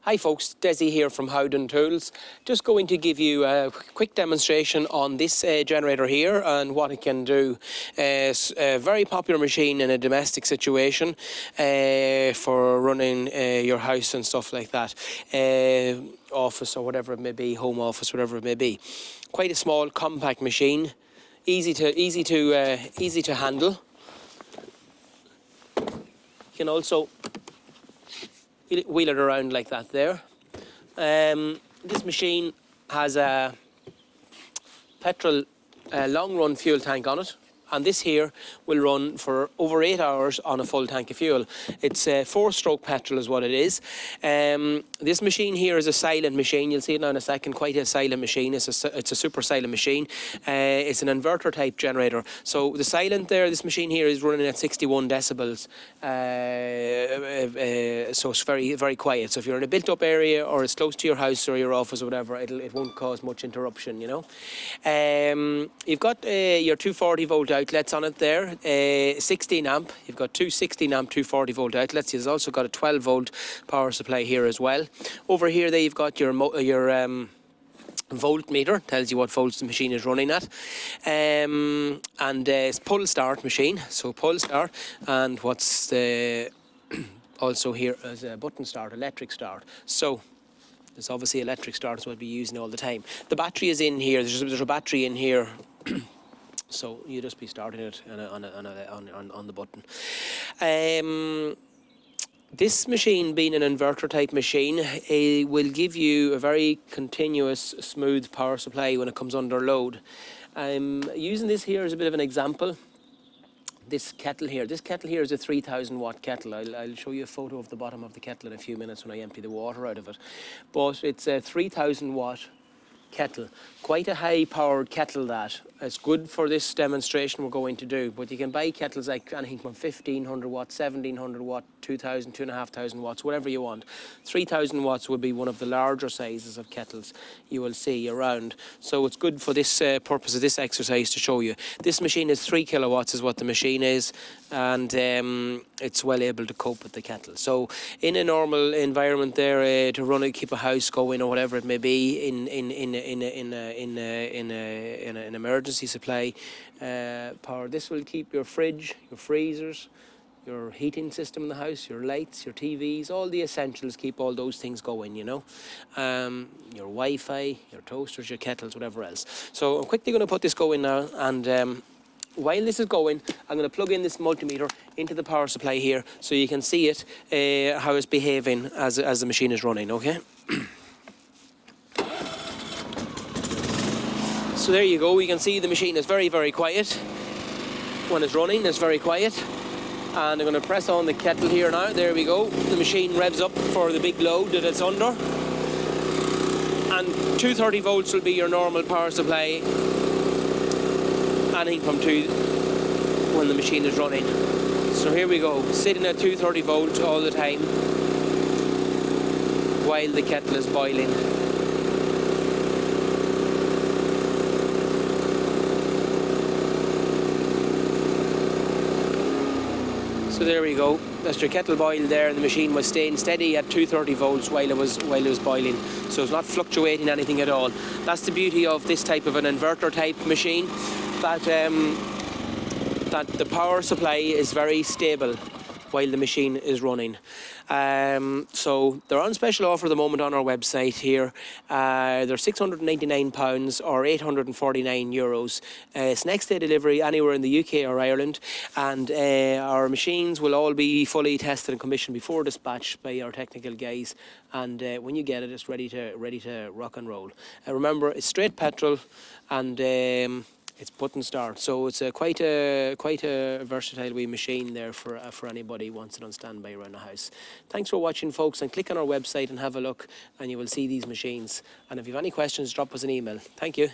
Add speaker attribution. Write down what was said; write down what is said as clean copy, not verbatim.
Speaker 1: Hi folks, Desi here from Howden Tools. Just going to give you a quick demonstration on this generator here and what it can do. It's a very popular machine in a domestic situation for running your house and stuff like that. Office or whatever it may be, home office, whatever it may be. Quite a small, compact machine, easy to handle. You can also wheel it around like that there. This machine has a petrol long run fuel tank on it, and this here will run for over 8 hours on a full tank of fuel. It's a 4-stroke petrol is what it is. This machine here is a silent machine. You'll see it now in a second, quite a silent machine. It's a super silent machine. It's an inverter type generator. So the silent there, this machine here is running at 61 decibels. So it's very, very quiet. So if you're in a built up area or it's close to your house or your office or whatever, it won't cause much interruption, you know. You've got your 240 volt outlets on it there, 16 amp. You've got two 16 amp 240 volt outlets. You've also got a 12 volt power supply here as well. Over here there you've got your voltmeter, tells you what volts the machine is running at, and it's pull start machine, so pull start. And what's the also here is a button start, electric start. So there's obviously electric start, so I'll be using all the time. The battery is in here. There's a battery in here. So you just be starting it on the button. This machine, being an inverter type machine, will give you a very continuous, smooth power supply when it comes under load. I'm using this here as a bit of an example. This kettle here is a 3,000 watt kettle. I'll show you a photo of the bottom of the kettle in a few minutes when I empty the water out of it. But it's a 3,000 watt kettle, quite a high powered kettle. That it's good for this demonstration we're going to do. But you can buy kettles like anything from 1,500 watts, 1,700 watt, 2,000, 2,500 watts, whatever you want. 3,000 watts would be one of the larger sizes of kettles you will see around. So it's good for this purpose of this exercise to show you. This machine is 3 kilowatts is what the machine is, and it's well able to cope with the kettle. So in a normal environment there, to run it, keep a house going or whatever it may be, in an emergency supply power, this will keep your fridge, your freezers, your heating system in the house, your lights, your TVs, all the essentials, keep all those things going, you know. Your Wi-Fi, your toasters, your kettles, whatever else. So I'm quickly going to put this going now, and while this is going, I'm going to plug in this multimeter into the power supply here so you can see it, how it's behaving as the machine is running, okay? So there you go, you can see the machine is very, very quiet. When it's running, it's very quiet. And I'm going to press on the kettle here now. There we go. The machine revs up for the big load that it's under. And 230 volts will be your normal power supply. Anything from 2 when the machine is running. So here we go, sitting at 230 volts all the time while the kettle is boiling. So there we go. That's your kettle boiled there, and the machine was staying steady at 230 volts while it was boiling. So it's not fluctuating anything at all. That's the beauty of this type of an inverter type machine, that the power supply is very stable while the machine is running. So they're on special offer at the moment on our website here. They're £699 or €849. It's next day delivery anywhere in the UK or Ireland, and our machines will all be fully tested and commissioned before dispatch by our technical guys. And when you get it, it's ready to rock and roll. Remember, it's straight petrol, and it's button start, so it's quite a versatile wee machine there for anybody who wants it on standby around the house. Thanks for watching, folks, and click on our website and have a look, and you will see these machines. And if you have any questions, drop us an email. Thank you.